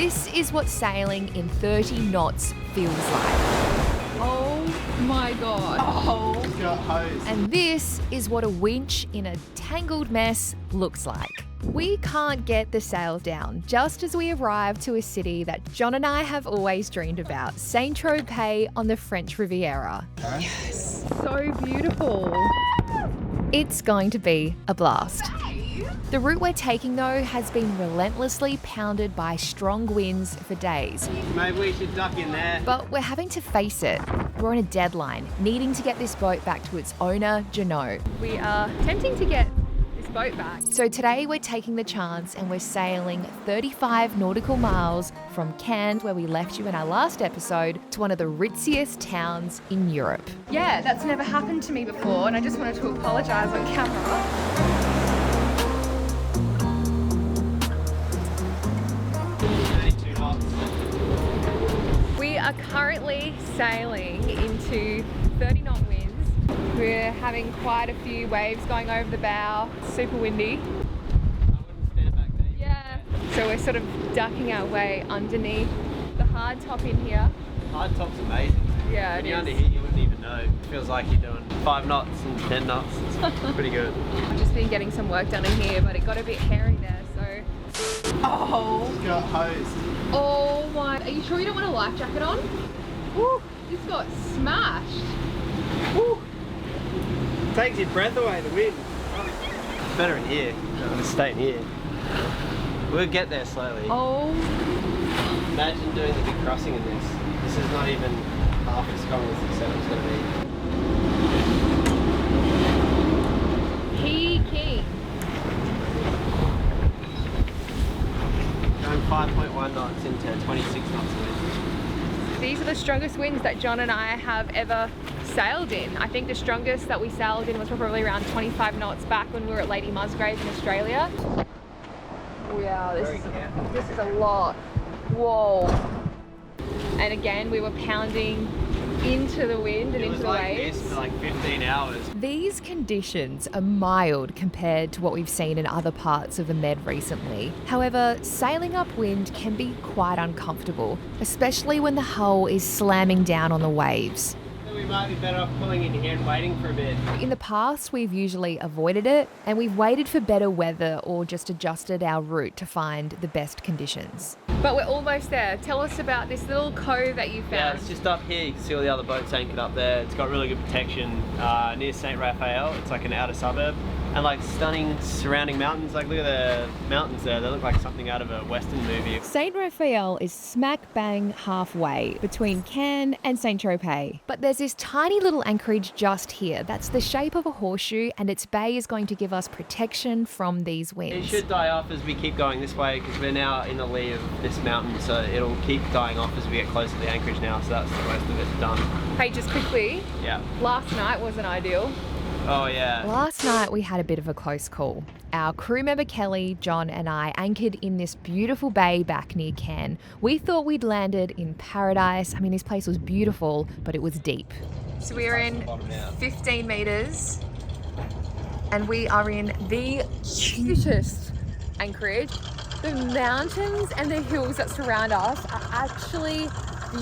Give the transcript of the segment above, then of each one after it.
This is what sailing in 30 knots feels like. Oh my God. Oh, got hose. And this is what a winch in a tangled mess looks like. We can't get the sail down just as we arrive to a city that John and I have always dreamed about, St Tropez on the French Riviera. Yes. So beautiful. It's going to be a blast. The route we're taking, though, has been relentlessly pounded by strong winds for days. Maybe we should duck in there. But we're having to face it. We're on a deadline, needing to get this boat back to its owner, Jeannot. We are attempting to get this boat back. So today we're taking the chance and we're sailing 35 nautical miles from Cannes, where we left you in our last episode, to one of the ritziest towns in Europe. Yeah, that's never happened to me before, and I just wanted to apologise on camera. We are currently sailing into 30 knot winds. We're having quite a few waves going over the bow, super windy. I wouldn't stand back there. Yeah. So we're sort of ducking our way underneath the hard top in here. Hard top's amazing. Yeah, when it you're is. under here, you wouldn't even know. It feels like you're doing 5 knots and 10 knots. It's pretty good. I've just been getting some work done in here, but it got a bit hairy there, so. Oh! Got hosed. Oh my, are you sure you don't want a life jacket on? Woo, this got smashed. Woo. Takes your breath away, the wind. It's better in here. I'm gonna stay in here. We'll get there slowly. Oh. Imagine doing the big crossing in this. This is not even half as strong as they said it was going to be. Peking. Going 5.1 knots into 26 knots of wind. These are the strongest winds that John and I have ever sailed in. I think the strongest that we sailed in was probably around 25 knots back when we were at Lady Musgrave in Australia. Wow, this is a lot. Whoa. And again, we were pounding into the wind and into the waves. It was like this for like 15 hours. These conditions are mild compared to what we've seen in other parts of the Med recently. However, sailing upwind can be quite uncomfortable, especially when the hull is slamming down on the waves. We might be better off pulling in here and waiting for a bit. In the past, we've usually avoided it, and we've waited for better weather or just adjusted our route to find the best conditions. But we're almost there. Tell us about this little cove that you found. Yeah, it's just up here. You can see all the other boats anchored up there. It's got really good protection near St Raphael. It's like an outer suburb. And like stunning surrounding mountains. Like look at the mountains there. They look like something out of a Western movie. St Raphael is smack bang halfway between Cannes and St Tropez. But there's this tiny little anchorage just here that's the shape of a horseshoe, and its bay is going to give us protection from these winds. It should die off as we keep going this way because we're now in the lee of this mountain, so it'll keep dying off as we get closer to the anchorage now, so that's the most of it done. Hey, just quickly, Yeah. last night wasn't ideal. Oh yeah. Last night we had a bit of a close call. Our crew member Kelly, John and I anchored in this beautiful bay back near Cannes. We thought we'd landed in paradise. I mean, this place was beautiful, but it was deep. So we are in 15 meters and we are in the cutest anchorage. The mountains and the hills that surround us are actually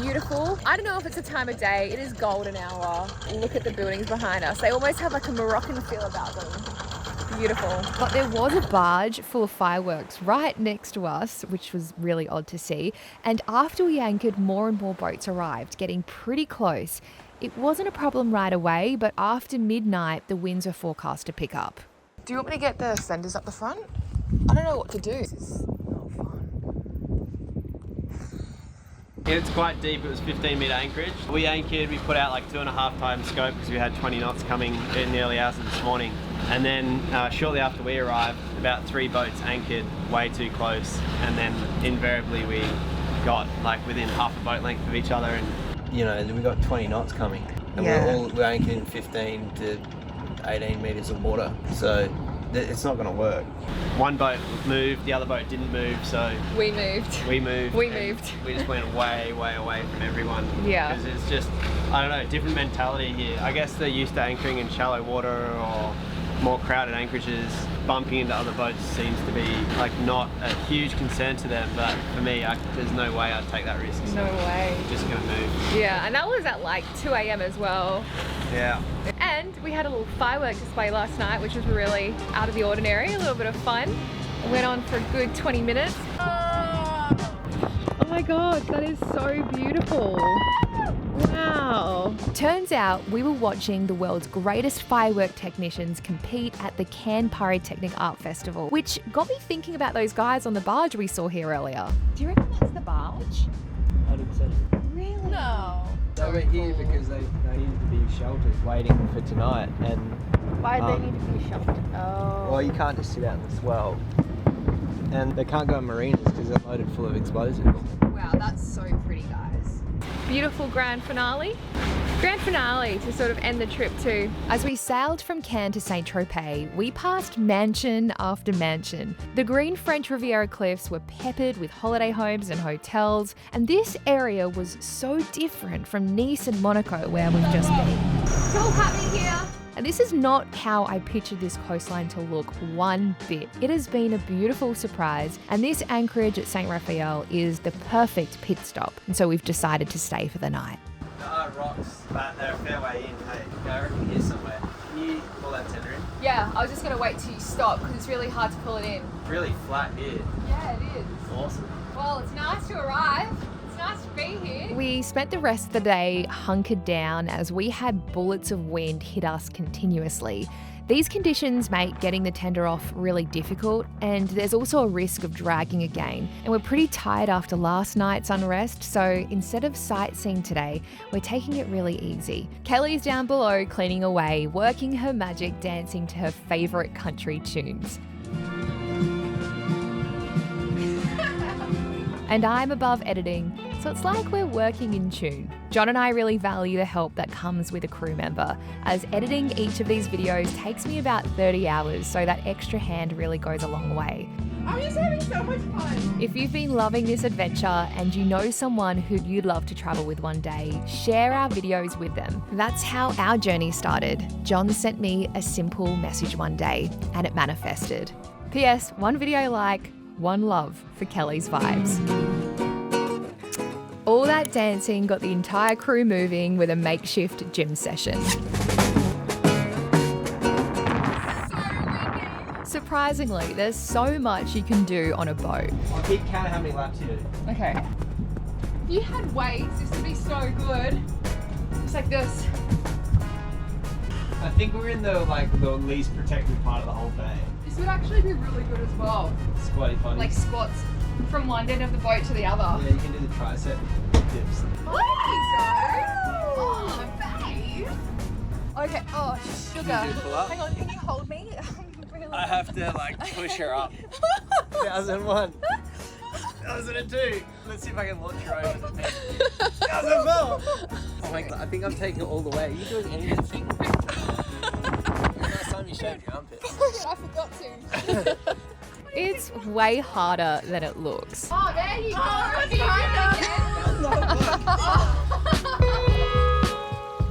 beautiful. I don't know if it's the time of day. It is golden hour. Look at the buildings behind us. They almost have like a Moroccan feel about them. Beautiful. But there was a barge full of fireworks right next to us, which was really odd to see. And after we anchored, more and more boats arrived, getting pretty close. It wasn't a problem right away, but after midnight, the winds were forecast to pick up. Do you want me to get the fenders up the front? I don't know what to do. This is not fun. It's quite deep. It was 15-meter anchorage. We anchored, we put out like 2.5 times scope because we had 20 knots coming in the early hours of this morning. And then shortly after we arrived, about 3 boats anchored way too close. And then invariably we got like within half a boat length of each other. And you know, we got 20 knots coming. And we're anchored in 15 to 18 meters of water. So it's not going to work. One boat moved, the other boat didn't move, so We moved. we moved. We and moved. We just went way, way away from everyone. Yeah. Because it's just, I don't know, different mentality here. I guess they're used to anchoring in shallow water or more crowded anchorages, bumping into other boats seems to be like not a huge concern to them, but for me, there's no way I'd take that risk. So No way. just gonna move. Yeah, and that was at like 2 a.m. as well. Yeah. And we had a little firework display last night, which was really out of the ordinary, a little bit of fun. It went on for a good 20 minutes. Oh my God, that is so beautiful. Wow. Turns out we were watching the world's greatest firework technicians compete at the Cannes Pyrotechnic Art Festival, which got me thinking about those guys on the barge we saw here earlier. Do you reckon that's the barge? 100%. Really? No. They were here because they needed to be sheltered waiting for tonight, and Why do they need to be sheltered? Oh. well, you can't just sit out in the swell, and they can't go in marinas because they're loaded full of explosives. Wow, that's so pretty, guys. Beautiful grand finale. Grand finale to sort of end the trip too. As we sailed from Cannes to St Tropez, we passed mansion after mansion. The green French Riviera cliffs were peppered with holiday homes and hotels, and this area was so different from Nice and Monaco where we've just been. So happy here. And this is not how I pictured this coastline to look one bit. It has been a beautiful surprise, and this anchorage at St Raphael is the perfect pit stop, and so we've decided to stay for the night. There are rocks, but they're a fair way in. Hey, I reckon here's somewhere. Can you pull that tender in? Yeah, I was just gonna wait till you stop because it's really hard to pull it in. Really flat here. Yeah, it is. Awesome. Well, it's nice to arrive. It's nice to be here. We spent the rest of the day hunkered down as we had bullets of wind hit us continuously. These conditions make getting the tender off really difficult, and there's also a risk of dragging again. And we're pretty tired after last night's unrest, so instead of sightseeing today, we're taking it really easy. Kelly's down below cleaning away, working her magic, dancing to her favourite country tunes. And I'm above editing, so it's like we're working in tune. John and I really value the help that comes with a crew member, as editing each of these videos takes me about 30 hours, so that extra hand really goes a long way. I'm just having so much fun. If you've been loving this adventure and you know someone who you'd love to travel with one day, share our videos with them. That's how our journey started. John sent me a simple message one day, and it manifested. P.S. One video like, one love for Kelly's vibes. All that dancing got the entire crew moving with a makeshift gym session. Surprisingly, there's so much you can do on a boat. I'll keep count how many laps you do. Okay. If you had weights, this would be so good. Just like this. I think we're in the least protected part of the whole bay. This would actually be really good as well. Squatty potty. Like squats from one end of the boat to the other. Yeah, you can do the tricep dips. There you go. Oh, babe. Okay. Oh, sugar. Can you do pull up? Hang on. Can you hold me? Really? I have to push her up. 2001. 2002. Let's see if I can launch her over the net. 2004. Oh my god, I think I'm taking it all the way. Are you doing anything? Last time you shaved your armpit. I forgot to. It's way harder than it looks. Oh, there you go.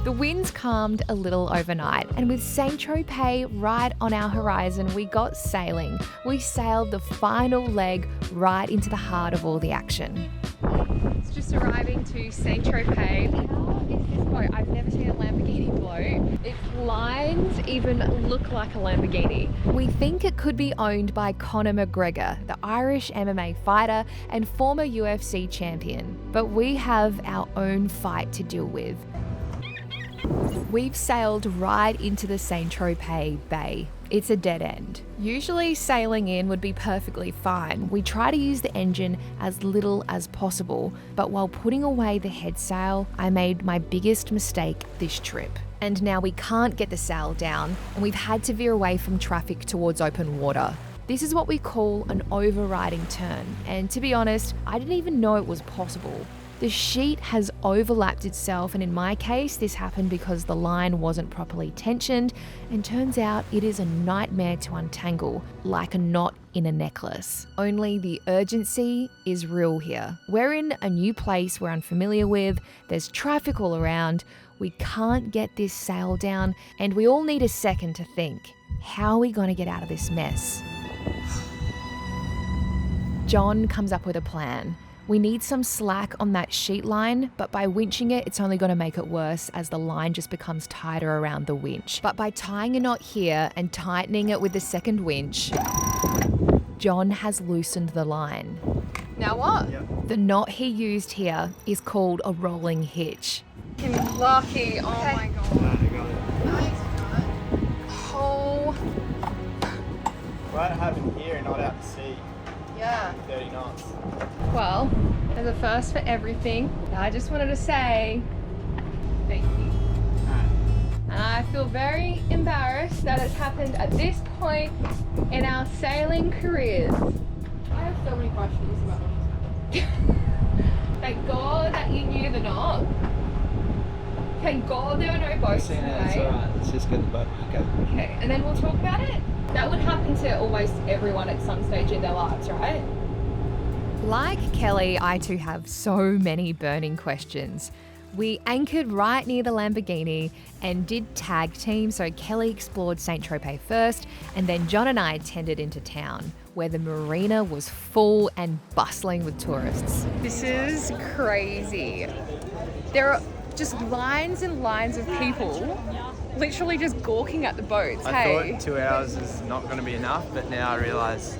The winds calmed a little overnight, and with St Tropez right on our horizon, we got sailing. We sailed the final leg right into the heart of all the action. It's just arriving to St Tropez. How is this boat? I've never seen a Lamborghini float. Its lines even look like a Lamborghini. We think it could be owned by Conor McGregor, the Irish MMA fighter and former UFC champion. But we have our own fight to deal with. We've sailed right into the St Tropez Bay. It's a dead end. Usually sailing in would be perfectly fine. We try to use the engine as little as possible, but while putting away the headsail, I made my biggest mistake this trip. And now we can't get the sail down, and we've had to veer away from traffic towards open water. This is what we call an overriding turn, and to be honest, I didn't even know it was possible. The sheet has overlapped itself, and in my case, this happened because the line wasn't properly tensioned, and turns out it is a nightmare to untangle, like a knot in a necklace. Only the urgency is real here. We're in a new place we're unfamiliar with, there's traffic all around, we can't get this sail down, and we all need a second to think. How are we going to get out of this mess? John comes up with a plan. We need some slack on that sheet line, but by winching it, it's only going to make it worse as the line just becomes tighter around the winch. But by tying a knot here and tightening it with the second winch, John has loosened the line. Now what? Yep. The knot he used here is called a rolling hitch. You're lucky. Oh my god. I got it. Oh. Right, having here and not out to sea. Yeah. 30 knots. Well, there's a first for everything. I just wanted to say thank you. And I feel very embarrassed that it's happened at this point in our sailing careers. I have so many questions about what just happened. Thank God that you knew the knot. Thank God there were no boats It's today. alright, let's just get the boat. Okay, and then we'll talk about it. That would happen to almost everyone at some stage in their lives, right? Like Kelly, I too have so many burning questions. We anchored right near the Lamborghini and did tag team, so Kelly explored St Tropez first, and then John and I tended into town, where the marina was full and bustling with tourists. This is crazy. There are just lines and lines of people literally just gawking at the boats. I thought 2 hours is not going to be enough, but now I realise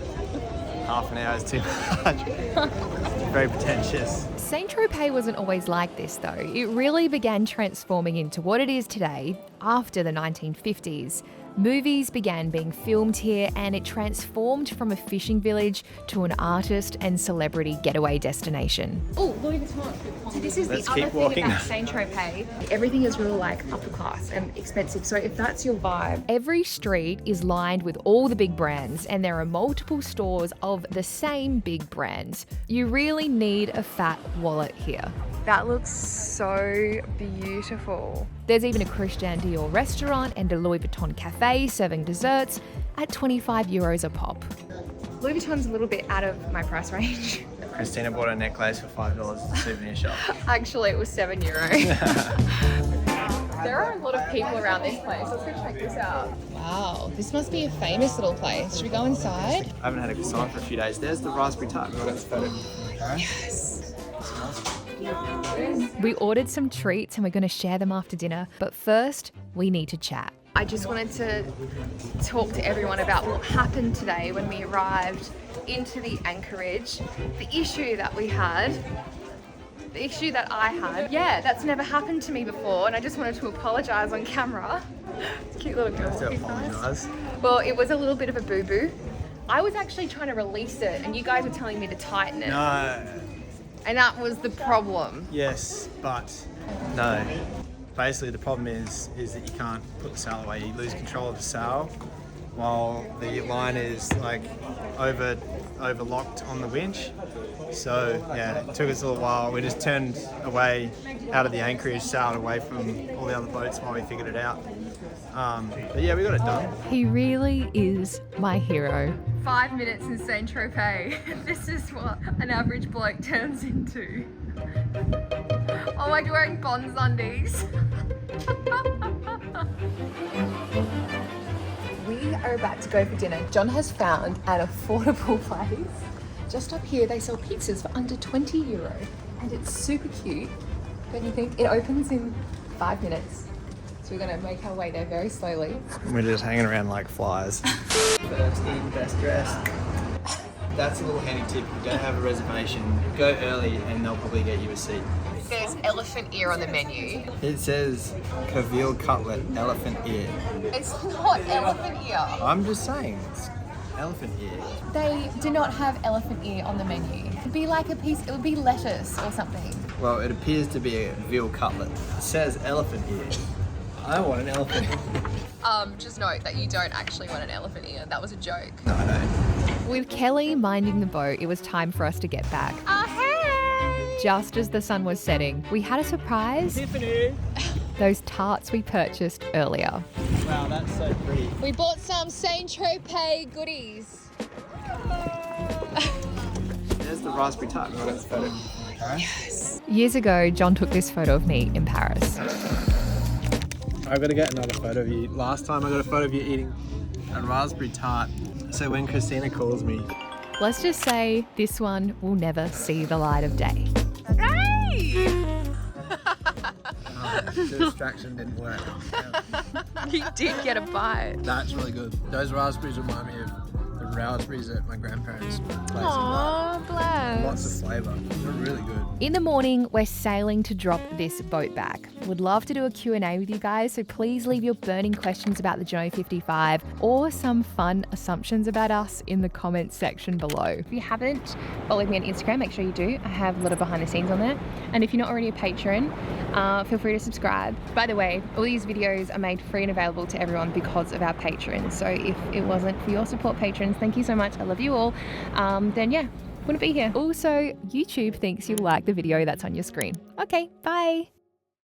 half an hour is too much. Very pretentious. St Tropez wasn't always like this though. It really began transforming into what it is today after the 1950s. Movies began being filmed here and it transformed from a fishing village to an artist and celebrity getaway destination. Oh, Louis Vuitton. So this is Let's the other keep thing walking. about St Tropez. Everything is real like upper class and expensive. So if that's your vibe, Every street is lined with all the big brands and there are multiple stores of the same big brands. You really need a fat wallet here. that looks so beautiful. There's even a Christian Dior restaurant and a Louis Vuitton cafe serving desserts at 25 euros a pop. Louis Vuitton's a little bit out of my price range. Christina bought a necklace for $5 at the souvenir shop. Actually, it was €7. There are a lot of people around this place. Let's go check this out. Wow, this must be a famous little place. Should we go inside? I haven't had a croissant for a few days. There's the raspberry tart. We've got this photo. Yes. We ordered some treats and we're going to share them after dinner, but first we need to chat. I just wanted to talk to everyone about what happened today when we arrived into the anchorage. The issue that we had, the issue that I had, yeah, that's never happened to me before, and I just wanted to apologise on camera. Cute little girl. So apologise. Well, it was a little bit of a boo-boo. I was actually trying to release it, and you guys were telling me to tighten it. No. And that was the problem. Yes, but no. Basically, the problem is that you can't put the sail away. You lose control of the sail while the line is like overlocked on the winch. So yeah, it took us a little while. We just turned away out of the anchorage, sailed away from all the other boats while we figured it out. But yeah, we got it done. He really is my hero. 5 minutes in St Tropez. This is what an average bloke turns into. Oh, I'm wearing Bonds undies. We are about to go for dinner. John has found an affordable place. Just up here, they sell pizzas for under €20, and it's super cute. Don't you think? It opens in 5 minutes. So we're gonna make our way there very slowly. We're just hanging around like flies. First in, best dressed. That's a little handy tip. If you don't have a reservation, go early and they'll probably get you a seat. There's elephant ear on the menu. It says Cavill cutlet, elephant ear. It's not elephant ear. I'm just saying, it's elephant ear. They do not have elephant ear on the menu. It'd be like a piece, it would be lettuce or something. Well, it appears to be a veal cutlet. It says elephant ear. I want an elephant ear. Just note that you don't actually want an elephant ear. That was a joke. No, I don't. With Kelly minding the boat, it was time for us to get back. Oh, hey! Just as the sun was setting, we had a surprise. Tiffany! Those tarts we purchased earlier. Wow, that's so pretty. We bought some St Tropez goodies. There's the raspberry tart. We've got this photo. Yes. Years ago, John took this photo of me in Paris. I've got to get another photo of you. Last time I got a photo of you eating a raspberry tart. So when Kristina calls me, Let's just say this one will never see the light of day. the distraction didn't work. You did get a bite. That's really good. Those raspberries remind me of the raspberries at my grandparents' place. Aw, bless. Lots of flavour. They're really good. In the morning, we're sailing to drop this boat back. Would love to do a Q&A with you guys, so please leave your burning questions about the Joe 55 or some fun assumptions about us in the comments section below. If you haven't followed me on Instagram, make sure you do. I have a lot of behind the scenes on there. And if you're not already a patron, feel free to subscribe. By the way, all these videos are made free and available to everyone because of our patrons. So if it wasn't for your support patrons, thank you so much. I love you all. Then yeah, wouldn't be here. Also, YouTube thinks you'll like the video that's on your screen. Okay, bye.